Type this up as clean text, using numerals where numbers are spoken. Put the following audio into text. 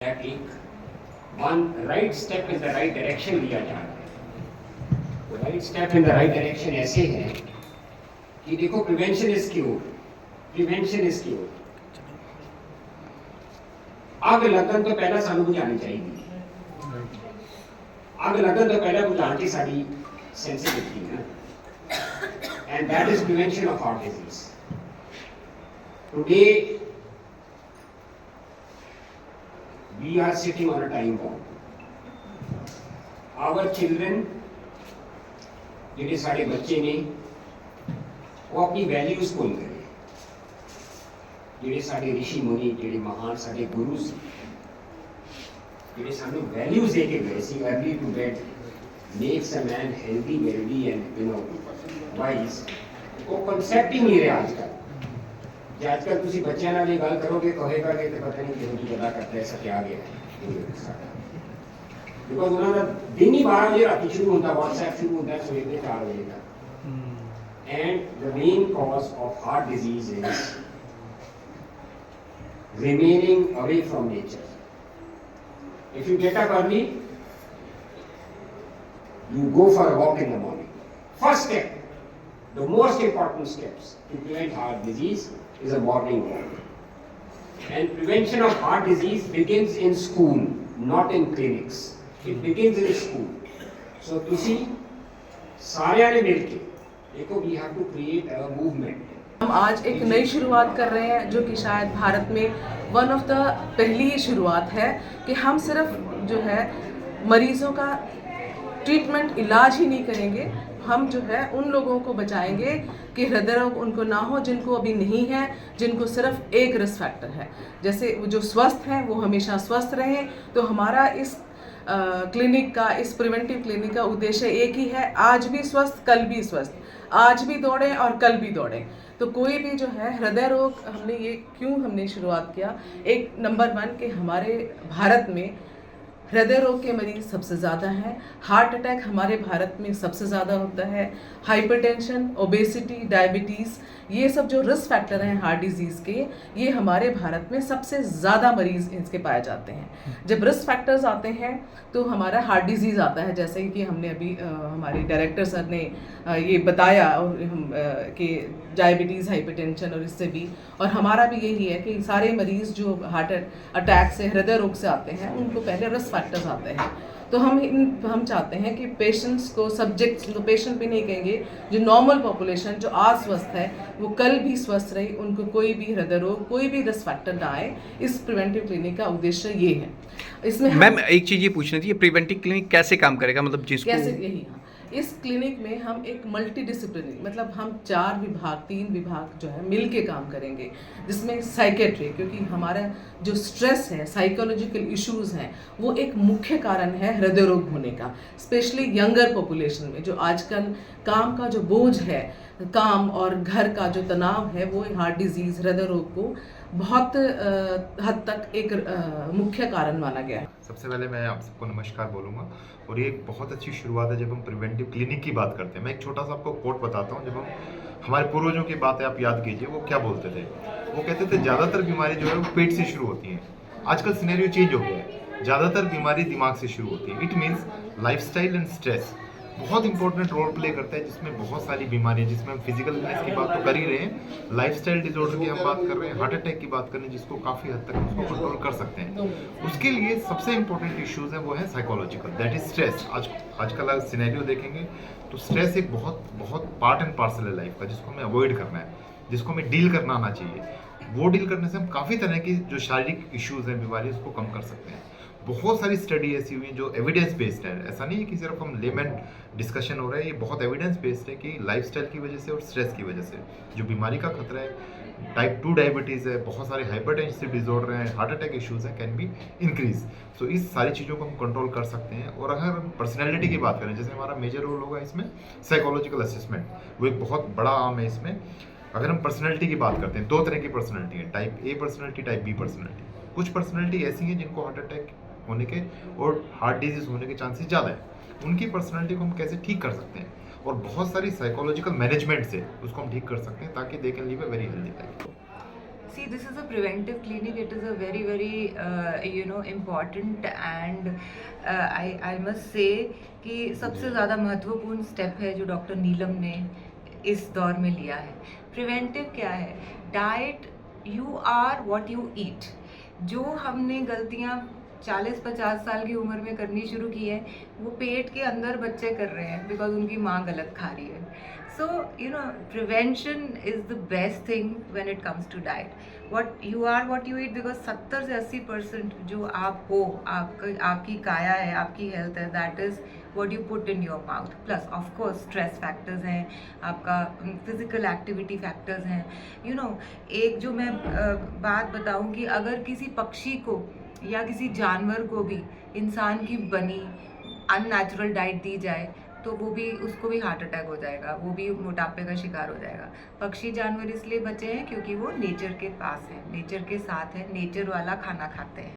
एक one right step in the right direction लिया जा रहा है। Right step in the right direction ऐसे है कि देखो prevention is cure, prevention is cure. आग लगन तो पहला सानू बुझानी चाहिए, आग लगन तो पहला बुझाने की साडी सेंसिटिविटी है, and that is prevention of heart disease. Today we are sitting on a time bomb. Our children, ਜਿਹੜੇ ਸਾਡੇ ਬੱਚੇ ਨੇ ਉਹ ਆਪਣੀ ਵੈਲਿਊਜ਼ ਭੁੱਲ ਗਏ। ਜਿਹੜੇ ਸਾਡੇ ਰਿਸ਼ੀ ਮੁਨੀ, ਜਿਹੜੇ ਮਹਾਨ ਸਾਡੇ ਗੁਰੂ ਸੀ, ਜਿਹੜੇ ਸਾਨੂੰ ਵੈਲਿਊਜ਼ ਦੇ ਕੇ ਗਏ ਸੀ, early to bed makes a man healthy, wealthy and wise, ਉਹ ਕਨਸੈਪਟ ਹੀ ਨਹੀਂ ਰਿਹਾ ਅੱਜ ਕੱਲ੍ਹ। ਜੇ ਅੱਜ ਕੱਲ੍ਹ ਤੁਸੀਂ ਬੱਚਿਆਂ ਨਾਲ ਇਹ ਗੱਲ ਕਰੋਗੇ ਕਹੇਗਾ ਕਿ ਤੇ ਪਤਾ ਨਹੀਂ ਕਿਹੋ ਜਿਹੀ ਗੱਲਾਂ ਕਰਦੇ ਐਸਾ ਕਿਆ ਗਿਆ ਬਿਕੋਜ਼ ਉਹਨਾਂ ਦਾ ਦਿਨ ਹੀ 12 ਵਜੇ ਰਾਤੀ ਸ਼ੁਰੂ ਹੁੰਦਾ, WhatsApp ਸ਼ੁਰੂ ਹੁੰਦਾ ਸਵੇਰ ਦੇ 4 ਵਜੇ ਤੱਕ। And the main cause of heart disease is remaining away from nature. If you get up early, you go for a walk in the morning. First step, the most important steps to prevent heart disease is a morning walk. And prevention of heart disease begins in school, not in clinics. It begins in school. So तुसी सारे ने मिलके देखो, we have to create a movement. हम आज एक नई शुरुआत कर रहे हैं जो कि शायद भारत में वन ऑफ द पहली ही शुरुआत है कि हम सिर्फ जो है मरीजों का ट्रीटमेंट इलाज ही नहीं करेंगे, हम जो है उन लोगों को बचाएंगे कि हृदय रोग उनको ना हो जिनको अभी नहीं है, जिनको सिर्फ एक रिस्क फैक्टर है। जैसे जो स्वस्थ हैं वो हमेशा स्वस्थ रहें। तो हमारा इस क्लिनिक का, इस प्रिवेंटिव क्लिनिक का उद्देश्य एक ही है, आज भी स्वस्थ कल भी स्वस्थ, आज भी दौड़ें और कल भी दौड़ें। तो कोई भी जो है हृदय रोग, हमने शुरुआत किया, एक नंबर 1 कि हमारे भारत में हृदय रोग के मरीज सबसे ज़्यादा हैं, हार्ट अटैक हमारे भारत में सबसे ज़्यादा होता है, हाइपरटेंशन, ओबेसिटी, डायबिटीज़, ये सब जो रिस्क फैक्टर हैं हार्ट डिजीज़ के, ये हमारे भारत में सबसे ज़्यादा मरीज़ इसके पाए जाते हैं। जब रिस्क फैक्टर्स आते हैं तो हमारा हार्ट डिजीज़ आता है, जैसे कि हमने अभी हमारे डायरेक्टर सर ने ये बताया और कि डायबिटीज़, हाइपरटेंशन और इससे भी, और हमारा भी यही है कि सारे मरीज़ जो हार्ट अटैक से, हृदय रोग से आते हैं उनको पहले रिस्क फैक्टर्स आते हैं। तो हम चाहते हैं कि पेशेंट्स को, सब्जेक्ट्स को, पेशेंट भी नहीं कहेंगे, जो नॉर्मल पॉपुलेशन जो आज स्वस्थ है वो कल भी स्वस्थ रहे, उनको कोई भी हृदय रोग, कोई भी रिस्क फैक्टर ना आए। इस प्रिवेंटिव क्लिनिक का उद्देश्य ये है। इसमें मैम एक चीज़ ये पूछनी थी, प्रिवेंटिव क्लिनिक कैसे काम करेगा, मतलब जिसको कैसे, यही हाँ, इस क्लिनिक में हम एक मल्टी डिसिप्लिनरी, मतलब हम 3 विभाग जो है मिल के काम करेंगे, जिसमें साइकेट्री, क्योंकि हमारा जो स्ट्रेस है, साइकोलॉजिकल इश्यूज हैं, वो एक मुख्य कारण है हृदय रोग होने का, स्पेशली यंगर पॉपुलेशन में। जो आजकल काम का जो बोझ है, काम और घर का जो तनाव है, वो हार्ट डिजीज़, हृदय रोग को बहुत हद तक एक मुख्य कारण माना गया है। सबसे पहले मैं आप सबको नमस्कार बोलूँगा, और ये एक बहुत अच्छी शुरुआत है जब हम प्रिवेंटिव क्लिनिक की बात करते हैं। मैं एक छोटा सा आपको कोट बताता हूँ। जब हम हमारे पूर्वजों की बातें आप याद कीजिए, वो क्या बोलते थे, वो कहते थे ज़्यादातर बीमारी जो है वो पेट से शुरू होती है। आजकल सिनेरियो चेंज हो गया है, ज़्यादातर बीमारी दिमाग से शुरू होती है। It means lifestyle and stress बहुत इंपॉर्टेंट रोल प्ले करता है, जिसमें बहुत सारी बीमारियां, जिसमें हम फिजिकल इलनेस की बात तो कर ही रहे हैं, लाइफस्टाइल डिसऑर्डर की हम बात कर रहे हैं, हार्ट अटैक की बात कर रहे हैं, जिसको काफ़ी हद तक उसको कंट्रोल कर सकते हैं। उसके लिए सबसे इंपॉर्टेंट इश्यूज है वो है साइकोलॉजिकल, दैट इज स्ट्रेस। आजकल अगर सिनेरियो देखेंगे तो स्ट्रेस एक बहुत पार्ट एंड पार्सल है लाइफ का, जिसको हमें अवॉइड करना है, जिसको हमें डील करना आना चाहिए। वो डील करने से हम काफ़ी तरह की जो शारीरिक इश्यूज हैं, बीमारी, उसको कम कर सकते हैं। बहुत सारी स्टडी ऐसी हुई जो एविडेंस बेस्ड है, ऐसा नहीं है कि सिर्फ हम लेमन डिस्कशन हो रहा है, ये बहुत एविडेंस बेस्ड है कि लाइफस्टाइल की वजह से और स्ट्रेस की वजह से जो बीमारी का खतरा है, टाइप 2 डायबिटीज़ है, बहुत सारे हाइपरटेंसिव डिसऑर्डर हैं, हार्ट अटैक इश्यूज हैं, कैन बी इंक्रीज। सो इस सारी चीज़ों को हम कंट्रोल कर सकते हैं। और अगर हम पर्सनैलिटी की बात करें, जैसे हमारा मेजर रोल होगा इसमें साइकोलॉजिकल असेसमेंट, वो एक बहुत बड़ा आर्म है इसमें। अगर हम पर्सनैलिटी की बात करते हैं, 2 तरह की पर्सनैलिटी है, type A personality, type B personality. कुछ पर्सनैलिटी ऐसी हैं जिनको हार्ट अटैक होने के और हार्ट डिजीज होने के चांसेस ज़्यादा है। उनकी पर्सनैलिटी को हम कैसे ठीक कर सकते हैं, और बहुत सारी साइकोलॉजिकल मैनेजमेंट से उसको हम ठीक कर सकते हैं, ताकि they can live a very healthy life. See, this is a preventive clinic. It is a very, very important, and I must say कि सबसे ज़्यादा महत्वपूर्ण स्टेप है जो डॉक्टर नीलम ने इस दौर में लिया है. प्रिवेंटिव क्या है? Diet, you are what you eat. जो हमने गलतियाँ 40-50 साल की उम्र में करनी शुरू की है, वो पेट के अंदर बच्चे कर रहे हैं बिकॉज उनकी माँ गलत खा रही है. So, prevention is the best thing when it comes to diet. What you are, what you eat, because 70 से 80% जो आप हो, आपकी काया है, आपकी हेल्थ है, that is what you put in your mouth. Plus, of course, stress factors हैं, आपका physical activity factors हैं. एक जो मैं बात बताऊँ कि अगर किसी पक्षी को या किसी जानवर को भी इंसान की बनी अननेचुरल डाइट दी जाए तो वो भी, उसको भी हार्ट अटैक हो जाएगा, वो भी मोटापे का शिकार हो जाएगा. पक्षी जानवर इसलिए बचे हैं क्योंकि वो नेचर के पास है, नेचर के साथ है, नेचर वाला खाना खाते हैं.